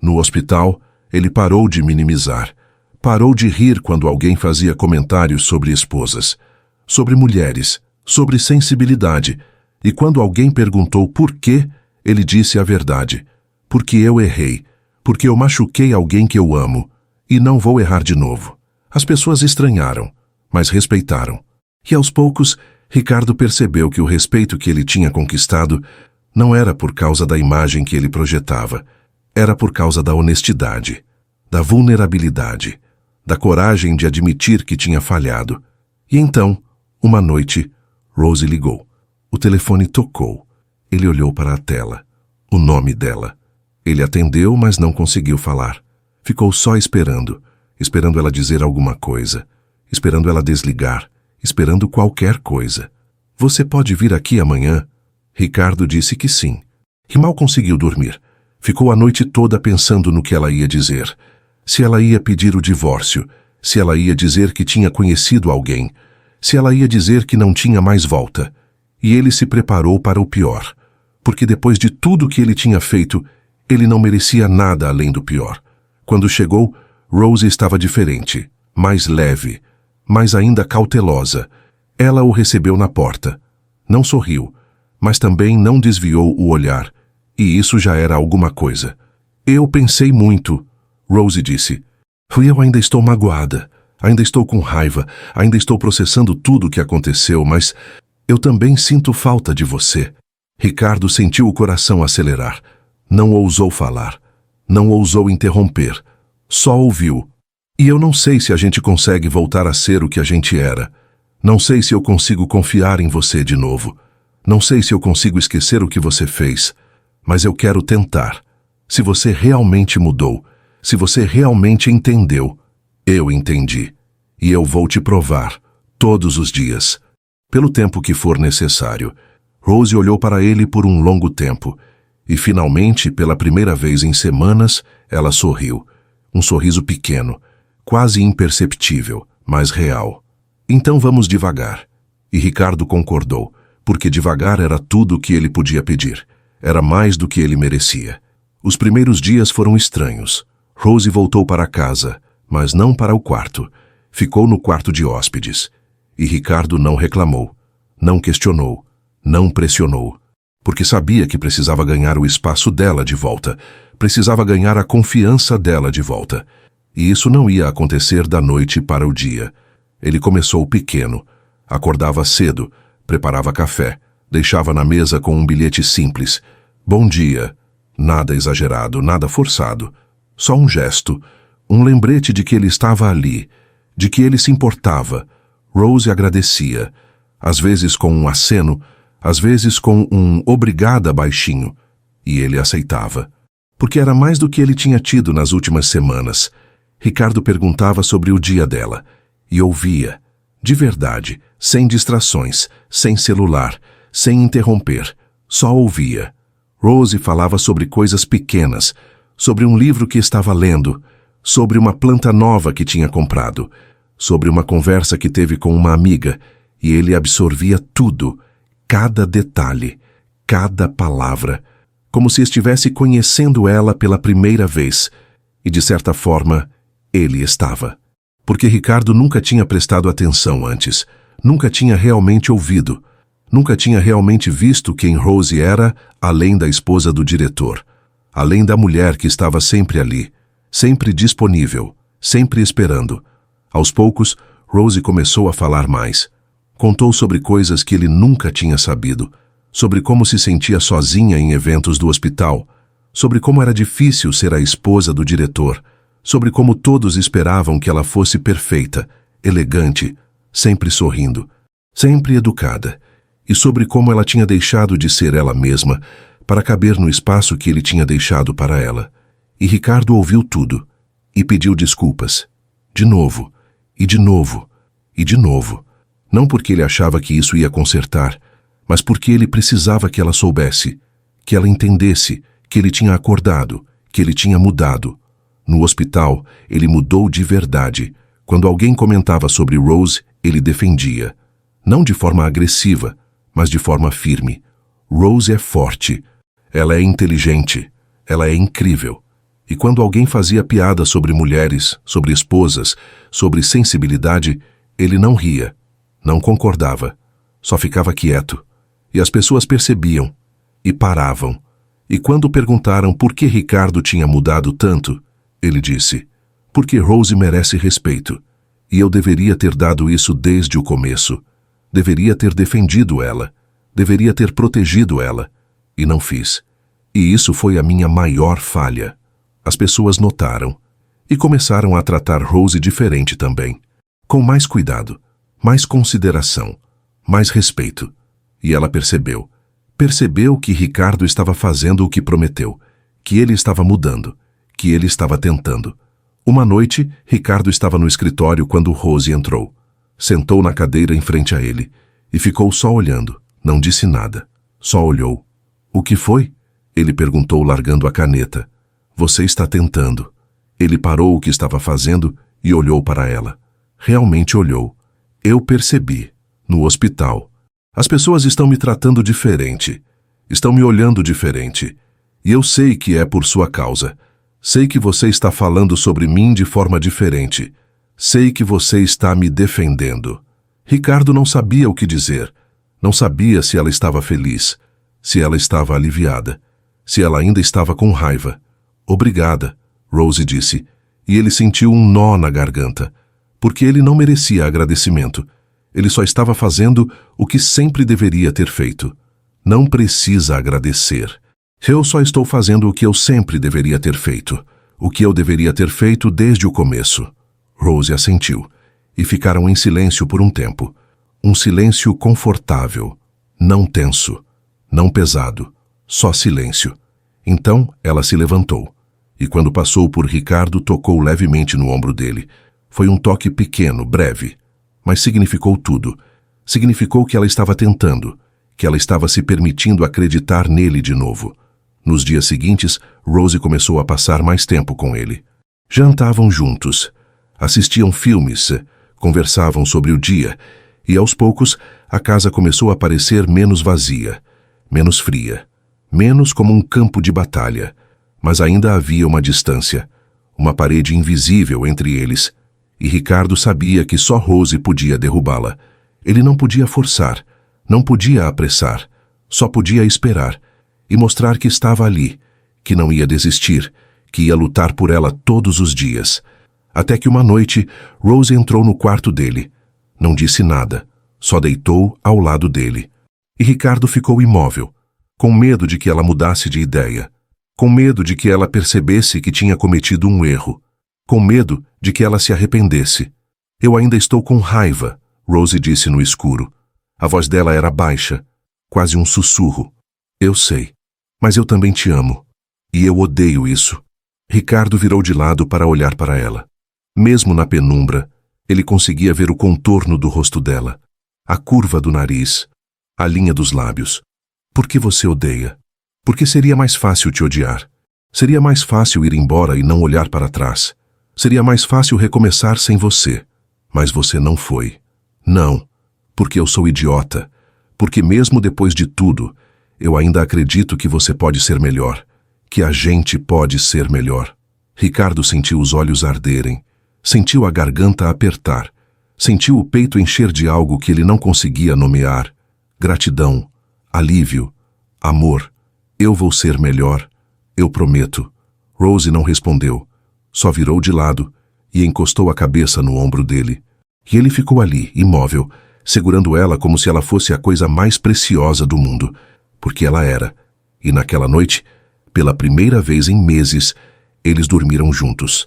No hospital, ele parou de minimizar. Parou de rir quando alguém fazia comentários sobre esposas, sobre mulheres, sobre sensibilidade. E quando alguém perguntou por quê, ele disse a verdade. Porque eu errei. Porque eu machuquei alguém que eu amo. E não vou errar de novo. As pessoas estranharam, mas respeitaram. E aos poucos, Ricardo percebeu que o respeito que ele tinha conquistado não era por causa da imagem que ele projetava. Era por causa da honestidade, da vulnerabilidade, da coragem de admitir que tinha falhado. E então, uma noite, Rose ligou. O telefone tocou. Ele olhou para a tela. O nome dela. Ele atendeu, mas não conseguiu falar. Ficou só esperando. Esperando ela dizer alguma coisa. Esperando ela desligar. Esperando qualquer coisa. Você pode vir aqui amanhã? Ricardo disse que sim. E mal conseguiu dormir. Ficou a noite toda pensando no que ela ia dizer. Se ela ia pedir o divórcio. Se ela ia dizer que tinha conhecido alguém. Se ela ia dizer que não tinha mais volta. E ele se preparou para o pior. Porque depois de tudo que ele tinha feito, ele não merecia nada além do pior. Quando chegou, Rose estava diferente, mais leve, mas ainda cautelosa. Ela o recebeu na porta. Não sorriu, mas também não desviou o olhar, e isso já era alguma coisa. Eu pensei muito, Rose disse. Eu ainda estou magoada, ainda estou com raiva, ainda estou processando tudo o que aconteceu, mas eu também sinto falta de você. Ricardo sentiu o coração acelerar. Não ousou falar. Não ousou interromper. Só ouviu. E eu não sei se a gente consegue voltar a ser o que a gente era. Não sei se eu consigo confiar em você de novo. Não sei se eu consigo esquecer o que você fez. Mas eu quero tentar. Se você realmente mudou, se você realmente entendeu, eu entendi. E eu vou te provar, todos os dias. Pelo tempo que for necessário. Rose olhou para ele por um longo tempo. E finalmente, pela primeira vez em semanas, ela sorriu. Um sorriso pequeno, quase imperceptível, mas real. Então vamos devagar. E Ricardo concordou, porque devagar era tudo o que ele podia pedir. Era mais do que ele merecia. Os primeiros dias foram estranhos. Rose voltou para casa, mas não para o quarto. Ficou no quarto de hóspedes. E Ricardo não reclamou, não questionou, não pressionou. Porque sabia que precisava ganhar o espaço dela de volta. Precisava ganhar a confiança dela de volta. E isso não ia acontecer da noite para o dia. Ele começou pequeno. Acordava cedo, preparava café, deixava na mesa com um bilhete simples. Bom dia. Nada exagerado, nada forçado. Só um gesto, um lembrete de que ele estava ali, de que ele se importava. Rose agradecia, às vezes com um aceno, às vezes com um obrigada baixinho, e ele aceitava. Porque era mais do que ele tinha tido nas últimas semanas. Ricardo perguntava sobre o dia dela, e ouvia, de verdade, sem distrações, sem celular, sem interromper, só ouvia. Rose falava sobre coisas pequenas, sobre um livro que estava lendo, sobre uma planta nova que tinha comprado, sobre uma conversa que teve com uma amiga, e ele absorvia tudo, cada detalhe, cada palavra, como se estivesse conhecendo ela pela primeira vez, e de certa forma, ele estava. Porque Ricardo nunca tinha prestado atenção antes, nunca tinha realmente ouvido, nunca tinha realmente visto quem Rose era, além da esposa do diretor, além da mulher que estava sempre ali, sempre disponível, sempre esperando. Aos poucos, Rose começou a falar mais. Contou sobre coisas que ele nunca tinha sabido, sobre como se sentia sozinha em eventos do hospital, sobre como era difícil ser a esposa do diretor, sobre como todos esperavam que ela fosse perfeita, elegante, sempre sorrindo, sempre educada, e sobre como ela tinha deixado de ser ela mesma para caber no espaço que ele tinha deixado para ela. E Ricardo ouviu tudo e pediu desculpas, de novo, e de novo, e de novo, não porque ele achava que isso ia consertar, mas porque ele precisava que ela soubesse, que ela entendesse que ele tinha acordado, que ele tinha mudado. No hospital, ele mudou de verdade. Quando alguém comentava sobre Rose, ele defendia. Não de forma agressiva, mas de forma firme. Rose é forte. Ela é inteligente. Ela é incrível. E quando alguém fazia piada sobre mulheres, sobre esposas, sobre sensibilidade, ele não ria, não concordava, só ficava quieto. E as pessoas percebiam e paravam. E quando perguntaram por que Ricardo tinha mudado tanto, ele disse: porque Rose merece respeito. E eu deveria ter dado isso desde o começo. Deveria ter defendido ela. Deveria ter protegido ela. E não fiz. E isso foi a minha maior falha. As pessoas notaram. E começaram a tratar Rose diferente também. Com mais cuidado, mais consideração, mais respeito. E ela percebeu. Percebeu que Ricardo estava fazendo o que prometeu, que ele estava mudando, que ele estava tentando. Uma noite, Ricardo estava no escritório quando Rose entrou. Sentou na cadeira em frente a ele e ficou só olhando, não disse nada, só olhou. O que foi? Ele perguntou largando a caneta. Você está tentando. Ele parou o que estava fazendo e olhou para ela. Realmente olhou. Eu percebi. No hospital. As pessoas estão me tratando diferente. Estão me olhando diferente. E eu sei que é por sua causa. Sei que você está falando sobre mim de forma diferente. Sei que você está me defendendo. Ricardo não sabia o que dizer. Não sabia se ela estava feliz, se ela estava aliviada, se ela ainda estava com raiva. Obrigada, Rose disse, e ele sentiu um nó na garganta, porque ele não merecia agradecimento. Ele só estava fazendo o que sempre deveria ter feito. Não precisa agradecer. Eu só estou fazendo o que eu sempre deveria ter feito, o que eu deveria ter feito desde o começo. Rose assentiu, e ficaram em silêncio por um tempo. Um silêncio confortável, não tenso, não pesado, só silêncio. Então ela se levantou, e quando passou por Ricardo, tocou levemente no ombro dele. Foi um toque pequeno, breve, mas significou tudo. Significou que ela estava tentando, que ela estava se permitindo acreditar nele de novo. Nos dias seguintes, Rose começou a passar mais tempo com ele. Jantavam juntos, assistiam filmes, conversavam sobre o dia, e aos poucos a casa começou a parecer menos vazia, menos fria, menos como um campo de batalha, mas ainda havia uma distância, uma parede invisível entre eles, e Ricardo sabia que só Rose podia derrubá-la. Ele não podia forçar, não podia apressar, só podia esperar e mostrar que estava ali, que não ia desistir, que ia lutar por ela todos os dias. Até que uma noite, Rose entrou no quarto dele. Não disse nada, só deitou ao lado dele. E Ricardo ficou imóvel, com medo de que ela mudasse de ideia, com medo de que ela percebesse que tinha cometido um erro, com medo de que ela se arrependesse. Eu ainda estou com raiva, Rose disse no escuro. A voz dela era baixa, quase um sussurro. Eu sei, mas eu também te amo. E eu odeio isso. Ricardo virou de lado para olhar para ela. Mesmo na penumbra, ele conseguia ver o contorno do rosto dela, a curva do nariz, a linha dos lábios. Por que você odeia? Porque seria mais fácil te odiar. Seria mais fácil ir embora e não olhar para trás. Seria mais fácil recomeçar sem você. Mas você não foi. Não, porque eu sou idiota. Porque mesmo depois de tudo, eu ainda acredito que você pode ser melhor. Que a gente pode ser melhor. Ricardo sentiu os olhos arderem. Sentiu a garganta apertar. Sentiu o peito encher de algo que ele não conseguia nomear. Gratidão, alívio, amor. Eu vou ser melhor. Eu prometo. Rose não respondeu. Só virou de lado e encostou a cabeça no ombro dele. E ele ficou ali, imóvel, segurando ela como se ela fosse a coisa mais preciosa do mundo. porque ela era. E naquela noite, pela primeira vez em meses, eles dormiram juntos.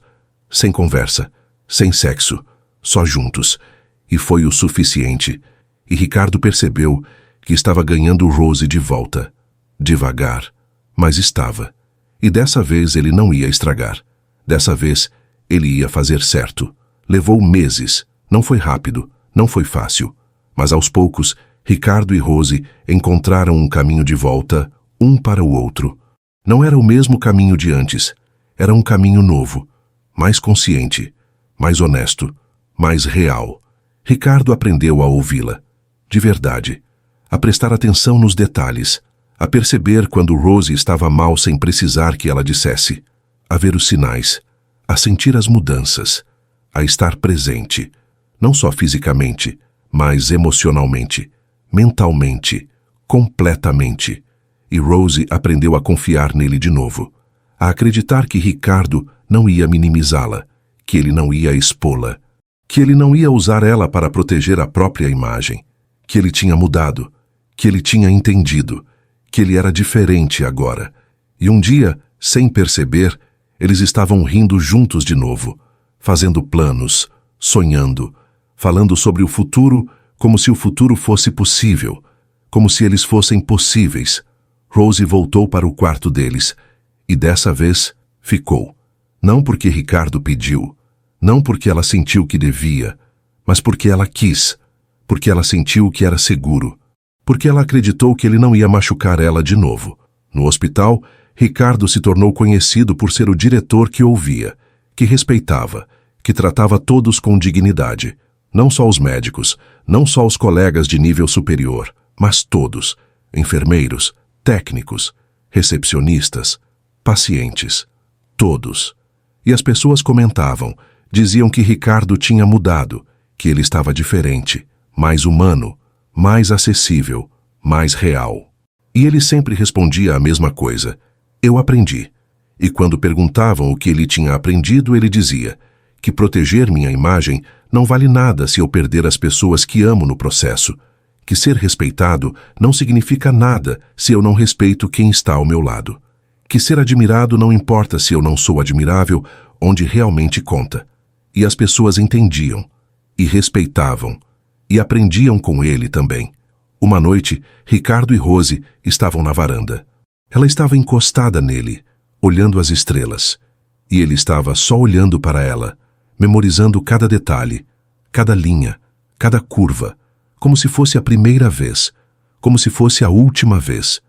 Sem conversa, sem sexo, só juntos. E foi o suficiente. E Ricardo percebeu que estava ganhando Rose de volta. Devagar, mas estava. E dessa vez ele não ia estragar. Dessa vez, ele ia fazer certo. Levou meses. Não foi rápido, não foi fácil. Mas aos poucos, Ricardo e Rose encontraram um caminho de volta, um para o outro. Não era o mesmo caminho de antes. Era um caminho novo, mais consciente, mais honesto, mais real. Ricardo aprendeu a ouvi-la, de verdade, a prestar atenção nos detalhes, a perceber quando Rose estava mal sem precisar que ela dissesse, a ver os sinais, a sentir as mudanças, a estar presente, não só fisicamente, mas emocionalmente, mentalmente, completamente. E Rose aprendeu a confiar nele de novo, a acreditar que Ricardo não ia minimizá-la, que ele não ia expô-la, que ele não ia usar ela para proteger a própria imagem, que ele tinha mudado, que ele tinha entendido, que ele era diferente agora. E um dia, sem perceber, eles estavam rindo juntos de novo, fazendo planos, sonhando, falando sobre o futuro como se o futuro fosse possível, como se eles fossem possíveis. Rose voltou para o quarto deles, e dessa vez ficou. Não porque Ricardo pediu, não porque ela sentiu que devia, mas porque ela quis, porque ela sentiu que era seguro, porque ela acreditou que ele não ia machucar ela de novo. No hospital, Ricardo se tornou conhecido por ser o diretor que ouvia, que respeitava, que tratava todos com dignidade. Não só os médicos, não só os colegas de nível superior, mas todos, enfermeiros, técnicos, recepcionistas, pacientes, todos. E as pessoas comentavam, diziam que Ricardo tinha mudado, que ele estava diferente, mais humano, mais acessível, mais real. E ele sempre respondia a mesma coisa: eu aprendi. E quando perguntavam o que ele tinha aprendido, ele dizia que proteger minha imagem não vale nada se eu perder as pessoas que amo no processo, que ser respeitado não significa nada se eu não respeito quem está ao meu lado, que ser admirado não importa se eu não sou admirável, onde realmente conta. E as pessoas entendiam, e respeitavam, e aprendiam com ele também. Uma noite, Ricardo e Rose estavam na varanda. Ela estava encostada nele, olhando as estrelas, e ele estava só olhando para ela, memorizando cada detalhe, cada linha, cada curva, como se fosse a primeira vez, como se fosse a última vez.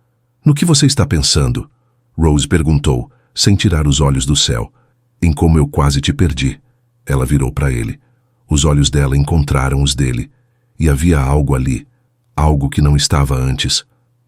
No que você está pensando? Rose perguntou, sem tirar os olhos do céu. Em como eu quase te perdi. Ela virou para ele. Os olhos dela encontraram os dele, e havia algo ali, algo que não estava antes.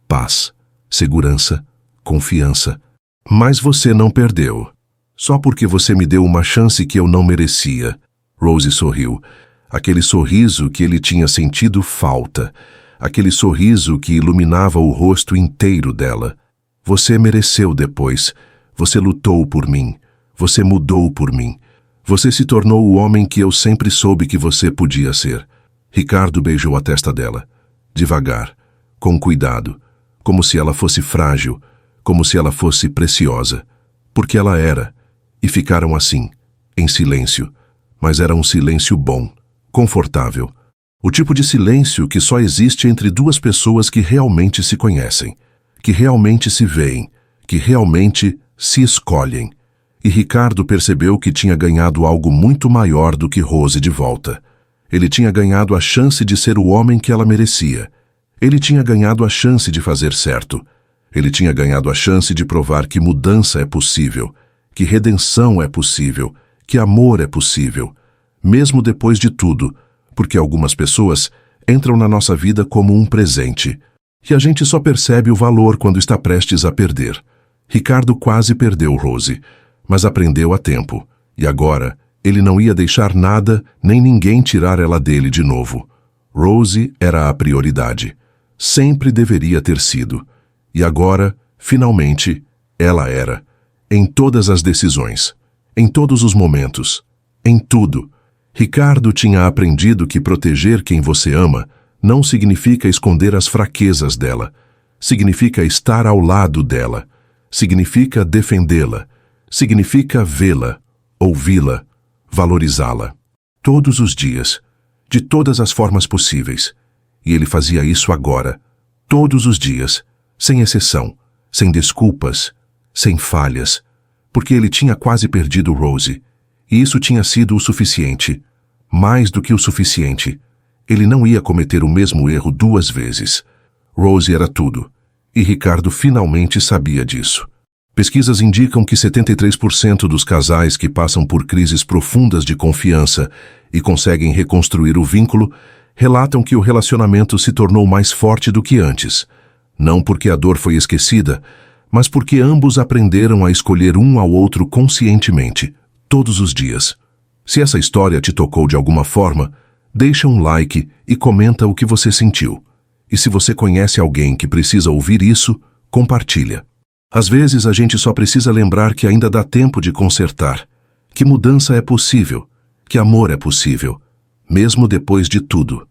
Paz, segurança, confiança. Mas você não perdeu. Só porque você me deu uma chance que eu não merecia. Rose sorriu. Aquele sorriso que ele tinha sentido falta. Aquele sorriso que iluminava o rosto inteiro dela. Você mereceu depois. Você lutou por mim. Você mudou por mim. Você se tornou o homem que eu sempre soube que você podia ser. Ricardo beijou a testa dela. Devagar, com cuidado, como se ela fosse frágil, como se ela fosse preciosa. Porque ela era. E ficaram assim, em silêncio. Mas era um silêncio bom, confortável. O tipo de silêncio que só existe entre duas pessoas que realmente se conhecem, que realmente se veem, que realmente se escolhem. E Ricardo percebeu que tinha ganhado algo muito maior do que Rose de volta. Ele tinha ganhado a chance de ser o homem que ela merecia. Ele tinha ganhado a chance de fazer certo. Ele tinha ganhado a chance de provar que mudança é possível, que redenção é possível, que amor é possível, mesmo depois de tudo, porque algumas pessoas entram na nossa vida como um presente, e a gente só percebe o valor quando está prestes a perder. Ricardo quase perdeu Rose, mas aprendeu a tempo, e agora ele não ia deixar nada nem ninguém tirar ela dele de novo. Rose era a prioridade. Sempre deveria ter sido. E agora, finalmente, ela era. Em todas as decisões, em todos os momentos, em tudo. Ricardo tinha aprendido que proteger quem você ama não significa esconder as fraquezas dela. significa estar ao lado dela, significa defendê-la, significa vê-la, ouvi-la, valorizá-la. Todos os dias, de todas as formas possíveis. E ele fazia isso agora, todos os dias, sem exceção, sem desculpas, sem falhas, porque ele tinha quase perdido Rosie, e isso tinha sido o suficiente, mais do que o suficiente. Ele não ia cometer o mesmo erro 2 vezes. Rosie era tudo, e Ricardo finalmente sabia disso. Pesquisas indicam que 73% dos casais que passam por crises profundas de confiança e conseguem reconstruir o vínculo relatam que o relacionamento se tornou mais forte do que antes, não porque a dor foi esquecida, mas porque ambos aprenderam a escolher um ao outro conscientemente, todos os dias. Se essa história te tocou de alguma forma, deixa um like e comenta o que você sentiu. E se você conhece alguém que precisa ouvir isso, compartilha. Às vezes a gente só precisa lembrar que ainda dá tempo de consertar, que mudança é possível, que amor é possível, mesmo depois de tudo.